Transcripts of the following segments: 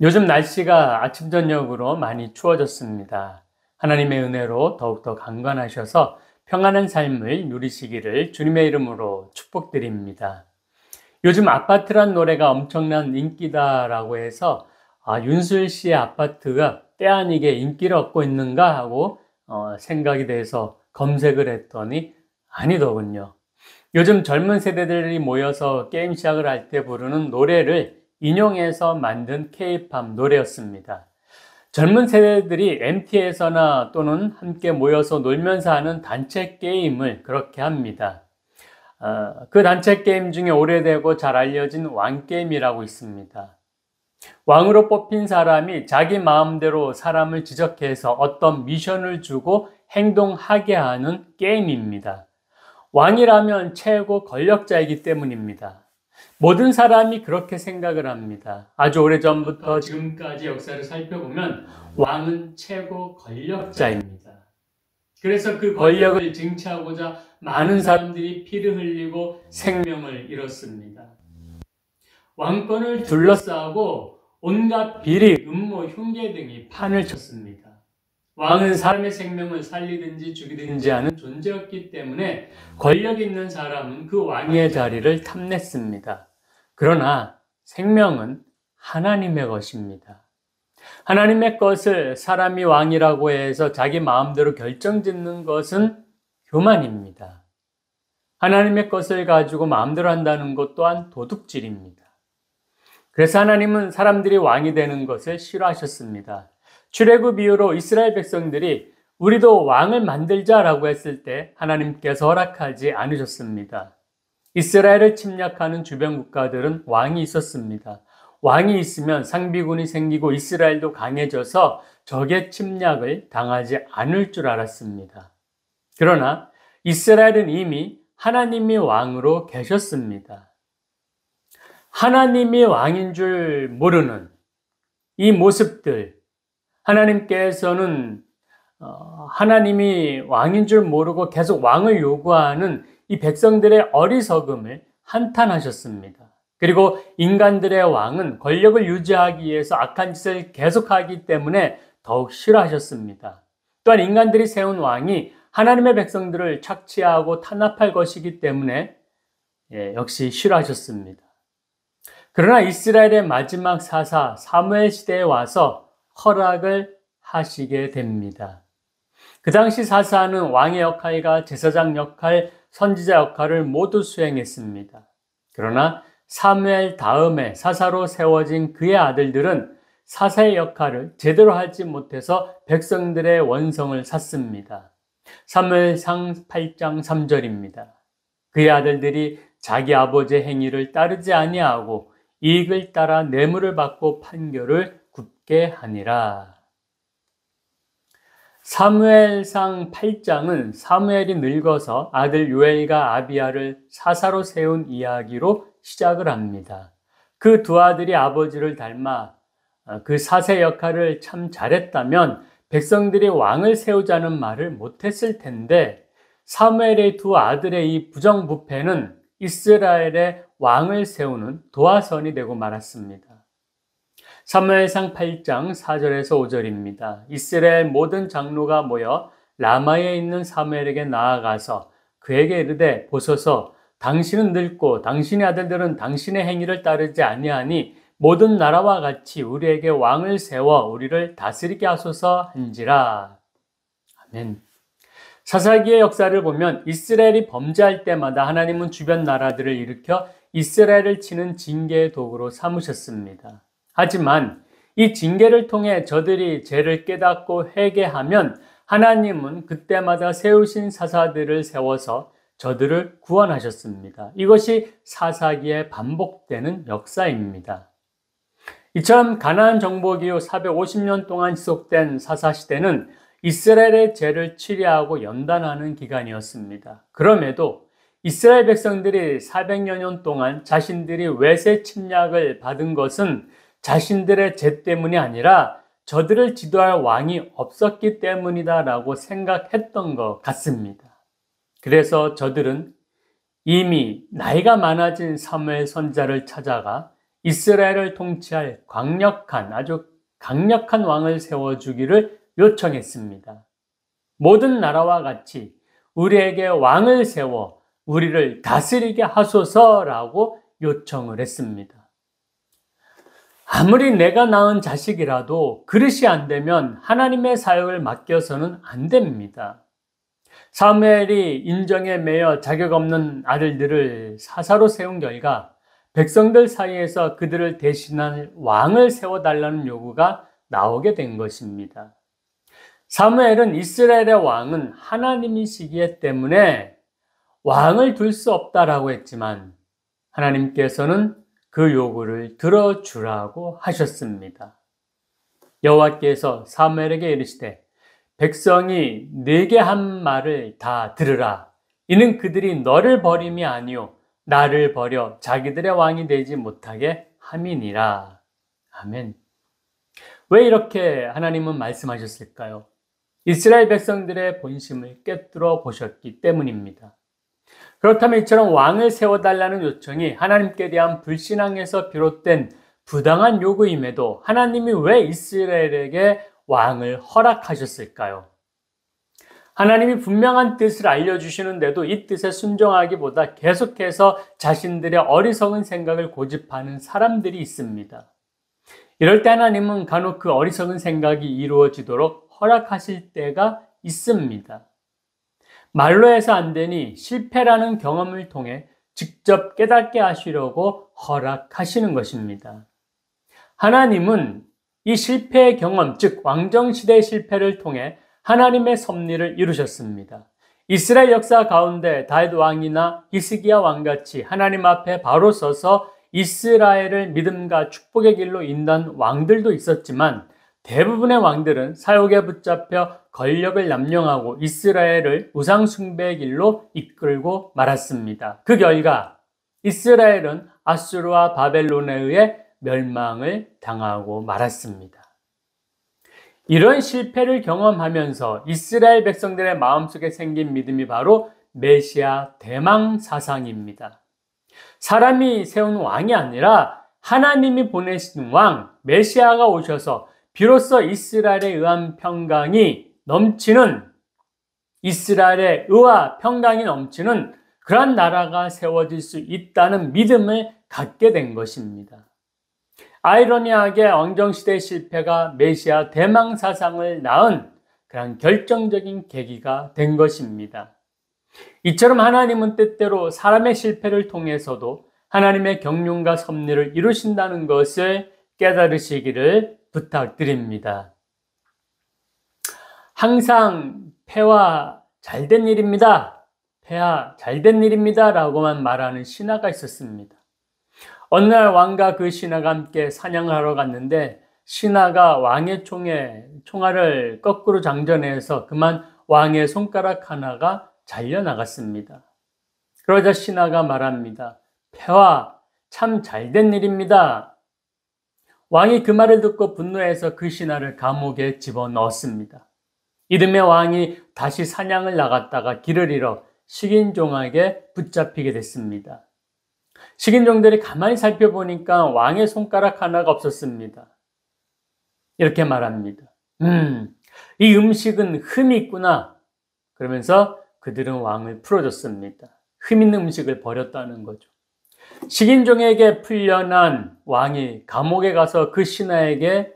요즘 날씨가 아침 저녁으로 많이 추워졌습니다. 하나님의 은혜로 더욱더 강건하셔서 평안한 삶을 누리시기를 주님의 이름으로 축복드립니다. 요즘 아파트란 노래가 엄청난 인기다라고 해서 윤수일 씨의 아파트가 때 아니게 인기를 얻고 있는가 하고 생각이 돼서 검색을 했더니 아니더군요. 요즘 젊은 세대들이 모여서 게임 시작을 할 때 부르는 노래를 인용해서 만든 K-팝 노래였습니다. 젊은 세대들이 MT에서나 또는 함께 모여서 놀면서 하는 단체 게임을 그렇게 합니다. 그 단체 게임 중에 오래되고 잘 알려진 왕게임이라고 있습니다. 왕으로 뽑힌 사람이 자기 마음대로 사람을 지적해서 어떤 미션을 주고 행동하게 하는 게임입니다. 왕이라면 최고 권력자이기 때문입니다. 모든 사람이 그렇게 생각을 합니다. 아주 오래전부터 지금까지 역사를 살펴보면 왕은 최고 권력자입니다. 그래서 그 권력을 쟁취하고자 많은 사람들이 피를 흘리고 생명을 잃었습니다. 왕권을 둘러싸고 온갖 비리, 음모, 흉계 등이 판을 쳤습니다. 왕은 사람의 생명을 살리든지 죽이든지 하는 존재였기 때문에 권력 있는 사람은 그 왕의 자리를 탐냈습니다. 그러나 생명은 하나님의 것입니다. 하나님의 것을 사람이 왕이라고 해서 자기 마음대로 결정짓는 것은 교만입니다. 하나님의 것을 가지고 마음대로 한다는 것 또한 도둑질입니다. 그래서 하나님은 사람들이 왕이 되는 것을 싫어하셨습니다. 출애굽 이후로 이스라엘 백성들이 우리도 왕을 만들자라고 했을 때 하나님께서 허락하지 않으셨습니다. 이스라엘을 침략하는 주변 국가들은 왕이 있었습니다. 왕이 있으면 상비군이 생기고 이스라엘도 강해져서 적의 침략을 당하지 않을 줄 알았습니다. 그러나 이스라엘은 이미 하나님이 왕으로 계셨습니다. 하나님이 왕인 줄 모르는 이 모습들, 하나님께서는 하나님이 왕인 줄 모르고 계속 왕을 요구하는 이 백성들의 어리석음을 한탄하셨습니다. 그리고 인간들의 왕은 권력을 유지하기 위해서 악한 짓을 계속하기 때문에 더욱 싫어하셨습니다. 또한 인간들이 세운 왕이 하나님의 백성들을 착취하고 탄압할 것이기 때문에 역시 싫어하셨습니다. 그러나 이스라엘의 마지막 사사 사무엘 시대에 와서 허락을 하시게 됩니다. 그 당시 사사는 왕의 역할과 제사장 역할, 선지자 역할을 모두 수행했습니다. 그러나 사무엘 다음에 사사로 세워진 그의 아들들은 사사의 역할을 제대로 하지 못해서 백성들의 원성을 샀습니다. 사무엘상 8장 3절입니다. 그의 아들들이 자기 아버지의 행위를 따르지 아니하고 이익을 따라 뇌물을 받고 판결을 굽게 하니라. 사무엘상 8장은 사무엘이 늙어서 아들 요엘과 아비야를 사사로 세운 이야기로 시작을 합니다. 그 두 아들이 아버지를 닮아 그 사세 역할을 참 잘했다면 백성들이 왕을 세우자는 말을 못했을 텐데 사무엘의 두 아들의 이 부정부패는 이스라엘의 왕을 세우는 도화선이 되고 말았습니다. 사무엘상 8장 4절에서 5절입니다. 이스라엘 모든 장로가 모여 라마에 있는 사무엘에게 나아가서 그에게 이르되 보소서 당신은 늙고 당신의 아들들은 당신의 행위를 따르지 아니하니 모든 나라와 같이 우리에게 왕을 세워 우리를 다스리게 하소서 한지라. 아멘. 사사기의 역사를 보면 이스라엘이 범죄할 때마다 하나님은 주변 나라들을 일으켜 이스라엘을 치는 징계의 도구로 삼으셨습니다. 하지만 이 징계를 통해 저들이 죄를 깨닫고 회개하면 하나님은 그때마다 세우신 사사들을 세워서 저들을 구원하셨습니다. 이것이 사사기에 반복되는 역사입니다. 이처럼 가나안 정복 이후 450년 동안 지속된 사사시대는 이스라엘의 죄를 치료하고 연단하는 기간이었습니다. 그럼에도 이스라엘 백성들이 400여 년 동안 자신들이 외세 침략을 받은 것은 자신들의 죄 때문이 아니라 저들을 지도할 왕이 없었기 때문이다라고 생각했던 것 같습니다. 그래서 저들은 이미 나이가 많아진 사무엘 선지자를 찾아가 이스라엘을 통치할 아주 강력한 왕을 세워주기를 요청했습니다. 모든 나라와 같이 우리에게 왕을 세워 우리를 다스리게 하소서라고 요청을 했습니다. 아무리 내가 낳은 자식이라도 그릇이 안 되면 하나님의 사역을 맡겨서는 안 됩니다. 사무엘이 인정에 매여 자격 없는 아들들을 사사로 세운 결과 백성들 사이에서 그들을 대신할 왕을 세워달라는 요구가 나오게 된 것입니다. 사무엘은 이스라엘의 왕은 하나님이시기 때문에 왕을 둘 수 없다라고 했지만 하나님께서는 그 요구를 들어주라고 하셨습니다. 여호와께서 사무엘에게 이르시되 백성이 네게 한 말을 다 들으라. 이는 그들이 너를 버림이 아니요 나를 버려 자기들의 왕이 되지 못하게 함이니라. 아멘. 왜 이렇게 하나님은 말씀하셨을까요? 이스라엘 백성들의 본심을 꿰뚫어 보셨기 때문입니다. 그렇다면 이처럼 왕을 세워달라는 요청이 하나님께 대한 불신앙에서 비롯된 부당한 요구임에도 하나님이 왜 이스라엘에게 왕을 허락하셨을까요? 하나님이 분명한 뜻을 알려주시는데도 이 뜻에 순종하기보다 계속해서 자신들의 어리석은 생각을 고집하는 사람들이 있습니다. 이럴 때 하나님은 간혹 그 어리석은 생각이 이루어지도록 허락하실 때가 있습니다. 말로 해서 안 되니 실패라는 경험을 통해 직접 깨닫게 하시려고 허락하시는 것입니다. 하나님은 이 실패의 경험, 즉 왕정시대의 실패를 통해 하나님의 섭리를 이루셨습니다. 이스라엘 역사 가운데 다윗 왕이나 히스기야 왕같이 하나님 앞에 바로 서서 이스라엘을 믿음과 축복의 길로 인도한 왕들도 있었지만 대부분의 왕들은 사욕에 붙잡혀 권력을 남용하고 이스라엘을 우상 숭배의 길로 이끌고 말았습니다. 그 결과 이스라엘은 아수르와 바벨론에 의해 멸망을 당하고 말았습니다. 이런 실패를 경험하면서 이스라엘 백성들의 마음속에 생긴 믿음이 바로 메시아 대망 사상입니다. 사람이 세운 왕이 아니라 하나님이 보내신 왕 메시아가 오셔서 비로소 이스라엘에 의한 평강이 넘치는, 이스라엘의 의와 평강이 넘치는 그러한 나라가 세워질 수 있다는 믿음을 갖게 된 것입니다. 아이러니하게 왕정시대의 실패가 메시아 대망 사상을 낳은 그런 결정적인 계기가 된 것입니다. 이처럼 하나님은 때때로 사람의 실패를 통해서도 하나님의 경륜과 섭리를 이루신다는 것을 깨달으시기를 부탁드립니다. 항상 폐와 잘된 일입니다. 폐하 잘된 일입니다. 라고만 말하는 신하가 있었습니다. 어느 날 왕과 그 신하가 함께 사냥을 하러 갔는데 신하가 왕의 총알을 거꾸로 장전해서 그만 왕의 손가락 하나가 잘려나갔습니다. 그러자 신하가 말합니다. 폐하 참 잘된 일입니다. 왕이 그 말을 듣고 분노해서 그 신하를 감옥에 집어넣었습니다. 이듬해 왕이 다시 사냥을 나갔다가 길을 잃어 식인종에게 붙잡히게 됐습니다. 식인종들이 가만히 살펴보니까 왕의 손가락 하나가 없었습니다. 이렇게 말합니다. 이 음식은 흠이 있구나. 그러면서 그들은 왕을 풀어줬습니다. 흠 있는 음식을 버렸다는 거죠. 식인종에게 풀려난 왕이 감옥에 가서 그 신하에게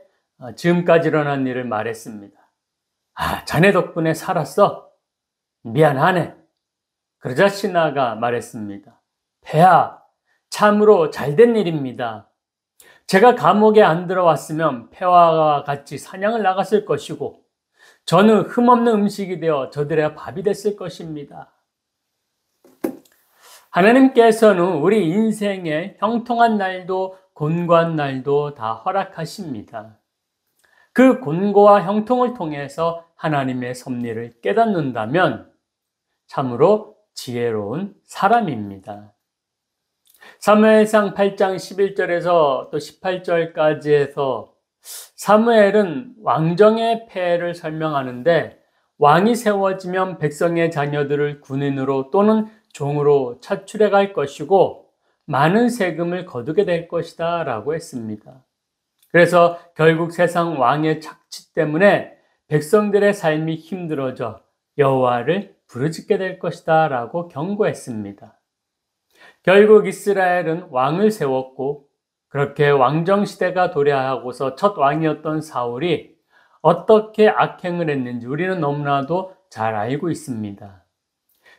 지금까지 일어난 일을 말했습니다. 자네 덕분에 살았어. 미안하네. 그러자 신하가 말했습니다. 폐하, 참으로 잘된 일입니다. 제가 감옥에 안 들어왔으면 폐하와 같이 사냥을 나갔을 것이고 저는 흠없는 음식이 되어 저들의 밥이 됐을 것입니다. 하나님께서는 우리 인생에 형통한 날도 곤고한 날도 다 허락하십니다. 그 곤고와 형통을 통해서 하나님의 섭리를 깨닫는다면 참으로 지혜로운 사람입니다. 사무엘상 8장 11절에서 또 18절까지 해서 사무엘은 왕정의 폐해를 설명하는데 왕이 세워지면 백성의 자녀들을 군인으로 또는 종으로 차출해 갈 것이고 많은 세금을 거두게 될 것이다 라고 했습니다. 그래서 결국 세상 왕의 착취 때문에 백성들의 삶이 힘들어져 여호와를 부르짖게 될 것이다 라고 경고했습니다. 결국 이스라엘은 왕을 세웠고 그렇게 왕정시대가 도래하고서 첫 왕이었던 사울이 어떻게 악행을 했는지 우리는 너무나도 잘 알고 있습니다.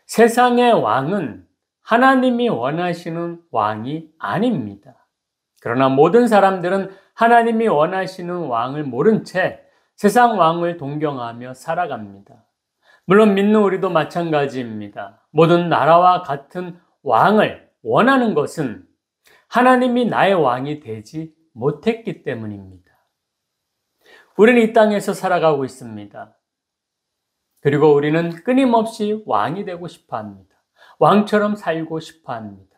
세상의 왕은 하나님이 원하시는 왕이 아닙니다. 그러나 모든 사람들은 하나님이 원하시는 왕을 모른 채 세상 왕을 동경하며 살아갑니다. 물론 믿는 우리도 마찬가지입니다. 모든 나라와 같은 왕을 원하는 것은 하나님이 나의 왕이 되지 못했기 때문입니다. 우리는 이 땅에서 살아가고 있습니다. 그리고 우리는 끊임없이 왕이 되고 싶어 합니다. 왕처럼 살고 싶어 합니다.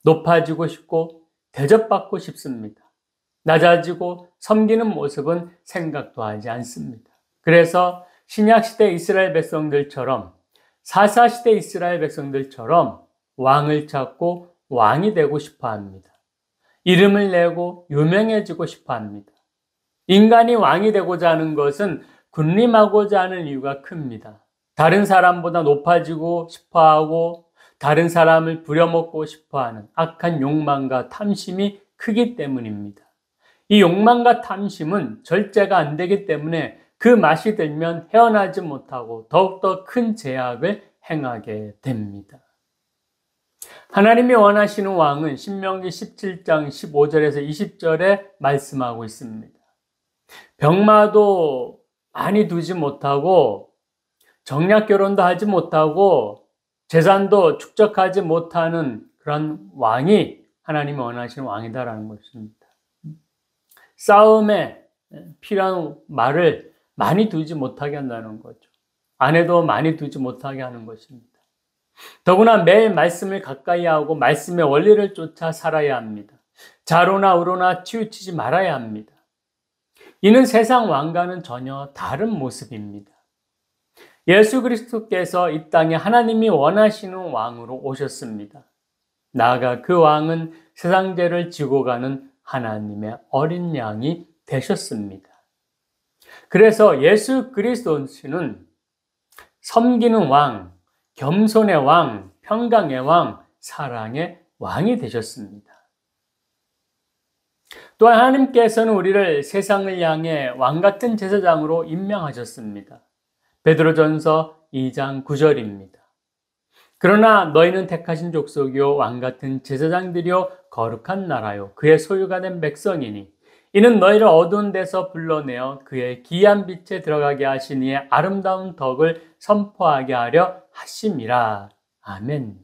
높아지고 싶고 대접받고 싶습니다. 낮아지고 섬기는 모습은 생각도 하지 않습니다. 그래서 신약시대 이스라엘 백성들처럼 사사시대 이스라엘 백성들처럼 왕을 찾고 왕이 되고 싶어 합니다. 이름을 내고 유명해지고 싶어 합니다. 인간이 왕이 되고자 하는 것은 군림하고자 하는 이유가 큽니다. 다른 사람보다 높아지고 싶어하고 다른 사람을 부려먹고 싶어하는 악한 욕망과 탐심이 크기 때문입니다. 이 욕망과 탐심은 절제가 안 되기 때문에 그 맛이 들면 헤어나지 못하고 더욱더 큰 제약을 행하게 됩니다. 하나님이 원하시는 왕은 신명기 17장 15절에서 20절에 말씀하고 있습니다. 병마도 많이 두지 못하고 정략 결혼도 하지 못하고 재산도 축적하지 못하는 그런 왕이 하나님이 원하시는 왕이다라는 것입니다. 싸움에 필요한 말을 많이 두지 못하게 한다는 거죠. 아내도 많이 두지 못하게 하는 것입니다. 더구나 매일 말씀을 가까이 하고 말씀의 원리를 쫓아 살아야 합니다. 자로나 우로나 치우치지 말아야 합니다. 이는 세상 왕과는 전혀 다른 모습입니다. 예수 그리스도께서 이 땅에 하나님이 원하시는 왕으로 오셨습니다. 나아가 그 왕은 세상 죄를 지고 가는 하나님의 어린 양이 되셨습니다. 그래서 예수 그리스도는 섬기는 왕, 겸손의 왕, 평강의 왕, 사랑의 왕이 되셨습니다. 또한 하나님께서는 우리를 세상을 향해 왕같은 제사장으로 임명하셨습니다. 베드로전서 2장 9절입니다. 그러나 너희는 택하신 족속이요 왕같은 제사장들이요 거룩한 나라요 그의 소유가 된 백성이니 이는 너희를 어두운 데서 불러내어 그의 기이한 빛에 들어가게 하신 이의 아름다운 덕을 선포하게 하려 하심이라. 아멘.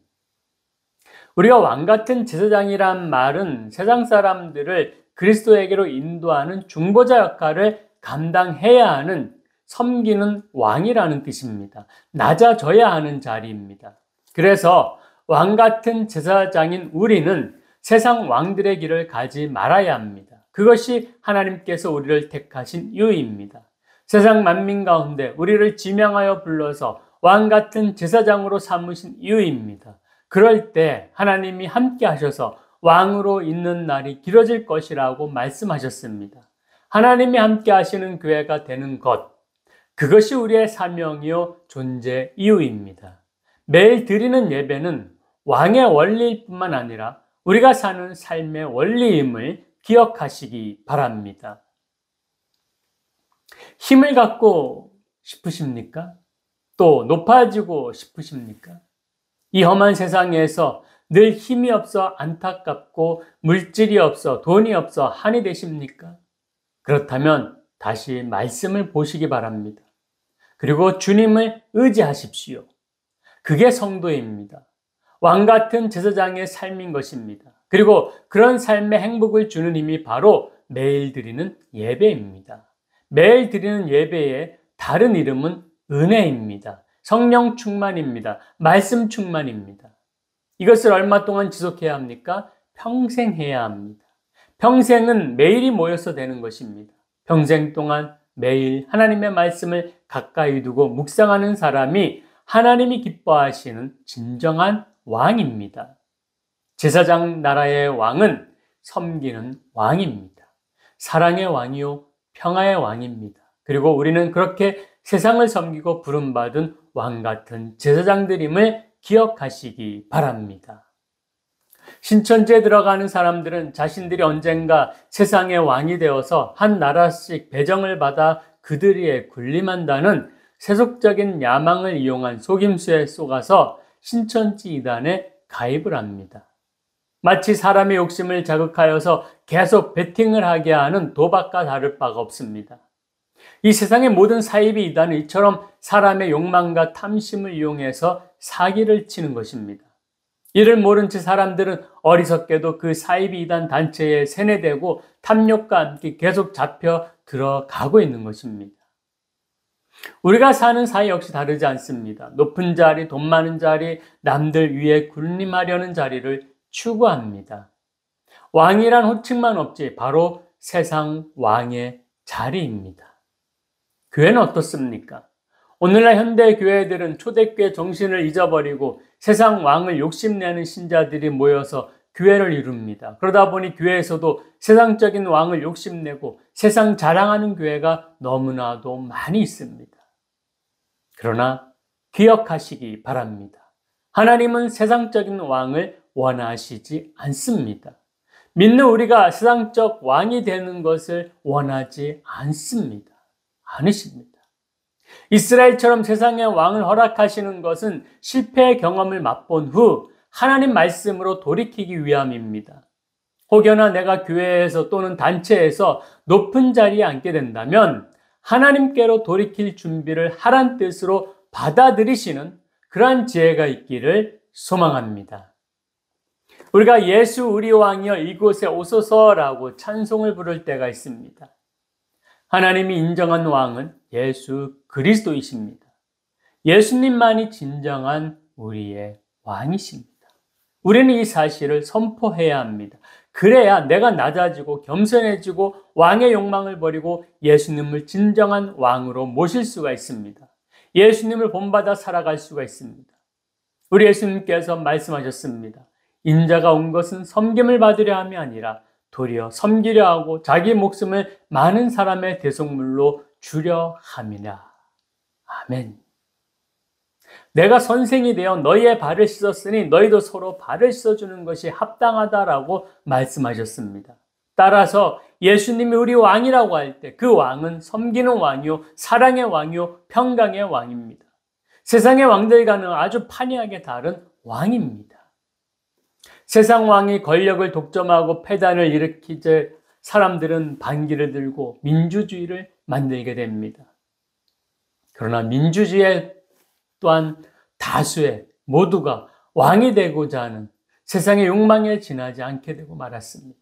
우리가 왕같은 제사장이란 말은 세상 사람들을 그리스도에게로 인도하는 중보자 역할을 감당해야 하는 섬기는 왕이라는 뜻입니다. 낮아져야 하는 자리입니다. 그래서 왕같은 제사장인 우리는 세상 왕들의 길을 가지 말아야 합니다. 그것이 하나님께서 우리를 택하신 이유입니다. 세상 만민 가운데 우리를 지명하여 불러서 왕같은 제사장으로 삼으신 이유입니다. 그럴 때 하나님이 함께 하셔서 왕으로 있는 날이 길어질 것이라고 말씀하셨습니다. 하나님이 함께 하시는 교회가 되는 것, 그것이 우리의 사명이요 존재 이유입니다. 매일 드리는 예배는 왕의 원리일 뿐만 아니라 우리가 사는 삶의 원리임을 기억하시기 바랍니다. 힘을 갖고 싶으십니까? 또 높아지고 싶으십니까? 이 험한 세상에서 늘 힘이 없어 안타깝고 물질이 없어 돈이 없어 한이 되십니까? 그렇다면 다시 말씀을 보시기 바랍니다. 그리고 주님을 의지하십시오. 그게 성도입니다. 왕같은 제사장의 삶인 것입니다. 그리고 그런 삶의 행복을 주는 힘이 바로 매일 드리는 예배입니다. 매일 드리는 예배의 다른 이름은 은혜입니다. 성령 충만입니다. 말씀 충만입니다. 이것을 얼마 동안 지속해야 합니까? 평생 해야 합니다. 평생은 매일이 모여서 되는 것입니다. 평생 동안 매일 하나님의 말씀을 가까이 두고 묵상하는 사람이 하나님이 기뻐하시는 진정한 왕입니다. 제사장 나라의 왕은 섬기는 왕입니다. 사랑의 왕이요 평화의 왕입니다. 그리고 우리는 그렇게 세상을 섬기고 부름받은 왕 같은 제사장들임을 기억하시기 바랍니다. 신천지에 들어가는 사람들은 자신들이 언젠가 세상의 왕이 되어서 한 나라씩 배정을 받아 그들에 군림한다는 세속적인 야망을 이용한 속임수에 속아서 신천지 이단에 가입을 합니다. 마치 사람의 욕심을 자극하여서 계속 베팅을 하게 하는 도박과 다를 바가 없습니다. 이 세상의 모든 사이비 이단은 이처럼 사람의 욕망과 탐심을 이용해서 사기를 치는 것입니다. 이를 모른 채 사람들은 어리석게도 그 사이비 이단 단체에 세뇌되고 탐욕과 함께 계속 잡혀 들어가고 있는 것입니다. 우리가 사는 사회 역시 다르지 않습니다. 높은 자리, 돈 많은 자리, 남들 위에 군림하려는 자리를 추구합니다. 왕이란 호칭만 없지 바로 세상 왕의 자리입니다. 교회는 어떻습니까? 오늘날 현대 교회들은 초대교회 정신을 잊어버리고 세상 왕을 욕심내는 신자들이 모여서 교회를 이룹니다. 그러다 보니 교회에서도 세상적인 왕을 욕심내고 세상 자랑하는 교회가 너무나도 많이 있습니다. 그러나 기억하시기 바랍니다. 하나님은 세상적인 왕을 원하시지 않습니다. 믿는 우리가 세상적 왕이 되는 것을 원하지 않습니다. 않으십니다. 이스라엘처럼 세상의 왕을 허락하시는 것은 실패의 경험을 맛본 후 하나님 말씀으로 돌이키기 위함입니다. 혹여나 내가 교회에서 또는 단체에서 높은 자리에 앉게 된다면 하나님께로 돌이킬 준비를 하란 뜻으로 받아들이시는 그러한 지혜가 있기를 소망합니다. 우리가 예수 우리 왕이여 이곳에 오소서라고 찬송을 부를 때가 있습니다. 하나님이 인정한 왕은 예수 그리스도이십니다. 예수님만이 진정한 우리의 왕이십니다. 우리는 이 사실을 선포해야 합니다. 그래야 내가 낮아지고 겸손해지고 왕의 욕망을 버리고 예수님을 진정한 왕으로 모실 수가 있습니다. 예수님을 본받아 살아갈 수가 있습니다. 우리 예수님께서 말씀하셨습니다. 인자가 온 것은 섬김을 받으려 함이 아니라 도리어 섬기려 하고 자기 목숨을 많은 사람의 대속물로 주려 함이라. 아멘. 내가 선생이 되어 너희의 발을 씻었으니 너희도 서로 발을 씻어주는 것이 합당하다라고 말씀하셨습니다. 따라서 예수님이 우리 왕이라고 할 때 그 왕은 섬기는 왕이요, 사랑의 왕이요, 평강의 왕입니다. 세상의 왕들과는 아주 판이하게 다른 왕입니다. 세상 왕이 권력을 독점하고 패단을 일으키자 사람들은 반기를 들고 민주주의를 만들게 됩니다. 그러나 민주주의 또한 다수의 모두가 왕이 되고자 하는 세상의 욕망에 지나지 않게 되고 말았습니다.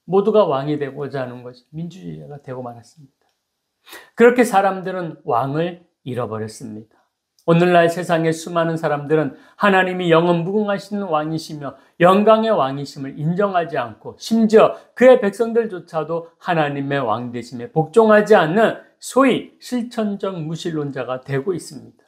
모두가 왕이 되고자 하는 것이 민주주의가 되고 말았습니다. 그렇게 사람들은 왕을 잃어버렸습니다. 오늘날 세상의 수많은 사람들은 하나님이 영원 무궁하신 왕이시며 영광의 왕이심을 인정하지 않고 심지어 그의 백성들조차도 하나님의 왕 되심에 복종하지 않는 소위 실천적 무신론자가 되고 있습니다.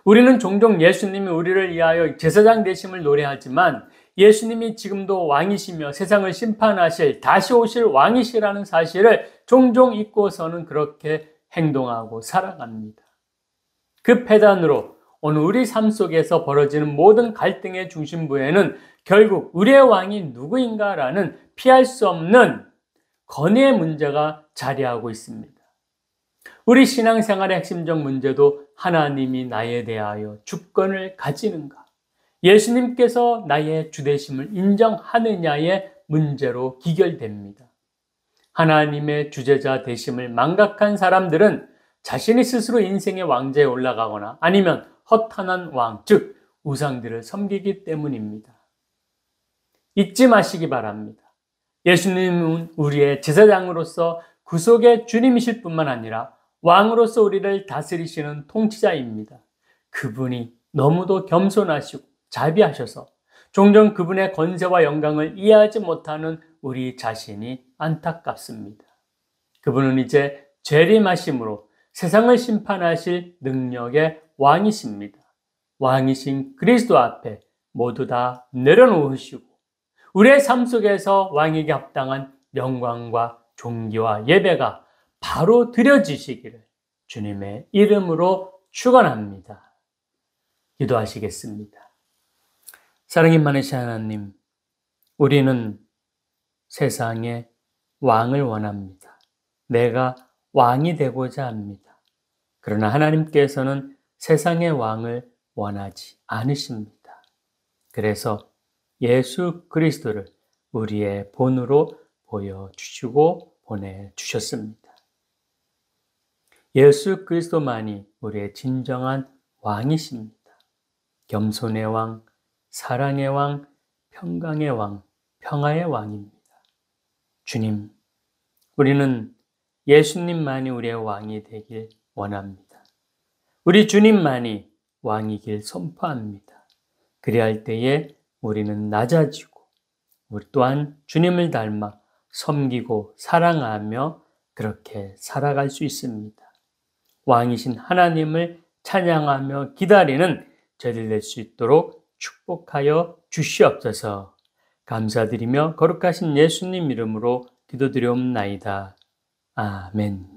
우리는 종종 예수님이 우리를 위하여 제사장 되심을 노래하지만 예수님이 지금도 왕이시며 세상을 심판하실 다시 오실 왕이시라는 사실을 종종 잊고서는 그렇게 행동하고 살아갑니다. 그 패단으로 오늘 우리 삶 속에서 벌어지는 모든 갈등의 중심부에는 결국 우리의 왕이 누구인가라는 피할 수 없는 권위의 문제가 자리하고 있습니다. 우리 신앙생활의 핵심적 문제도 하나님이 나에 대하여 주권을 가지는가, 예수님께서 나의 주되심을 인정하느냐의 문제로 기결됩니다. 하나님의 주제자 되심을 망각한 사람들은 자신이 스스로 인생의 왕좌에 올라가거나 아니면 허탄한 왕, 즉 우상들을 섬기기 때문입니다. 잊지 마시기 바랍니다. 예수님은 우리의 제사장으로서 구속의 주님이실 뿐만 아니라 왕으로서 우리를 다스리시는 통치자입니다. 그분이 너무도 겸손하시고 자비하셔서 종종 그분의 권세와 영광을 이해하지 못하는 우리 자신이 안타깝습니다. 그분은 이제 재림하심으로 세상을 심판하실 능력의 왕이십니다. 왕이신 그리스도 앞에 모두 다 내려놓으시고 우리의 삶 속에서 왕에게 합당한 영광과 존귀와 예배가 바로 드려지시기를 주님의 이름으로 축원합니다. 기도하시겠습니다. 사랑이 많으신 하나님, 우리는 세상에 왕을 원합니다. 내가 왕이 되고자 합니다. 그러나 하나님께서는 세상의 왕을 원하지 않으십니다. 그래서 예수 그리스도를 우리의 본으로 보여주시고 보내주셨습니다. 예수 그리스도만이 우리의 진정한 왕이십니다. 겸손의 왕, 사랑의 왕, 평강의 왕, 평화의 왕입니다. 주님, 우리는 예수님만이 우리의 왕이 되길 원합니다. 우리 주님만이 왕이길 선포합니다. 그리할 때에 우리는 낮아지고 우리 또한 주님을 닮아 섬기고 사랑하며 그렇게 살아갈 수 있습니다. 왕이신 하나님을 찬양하며 기다리는 저희들 될 수 있도록 축복하여 주시옵소서. 감사드리며 거룩하신 예수님 이름으로 기도드리옵나이다. 아멘.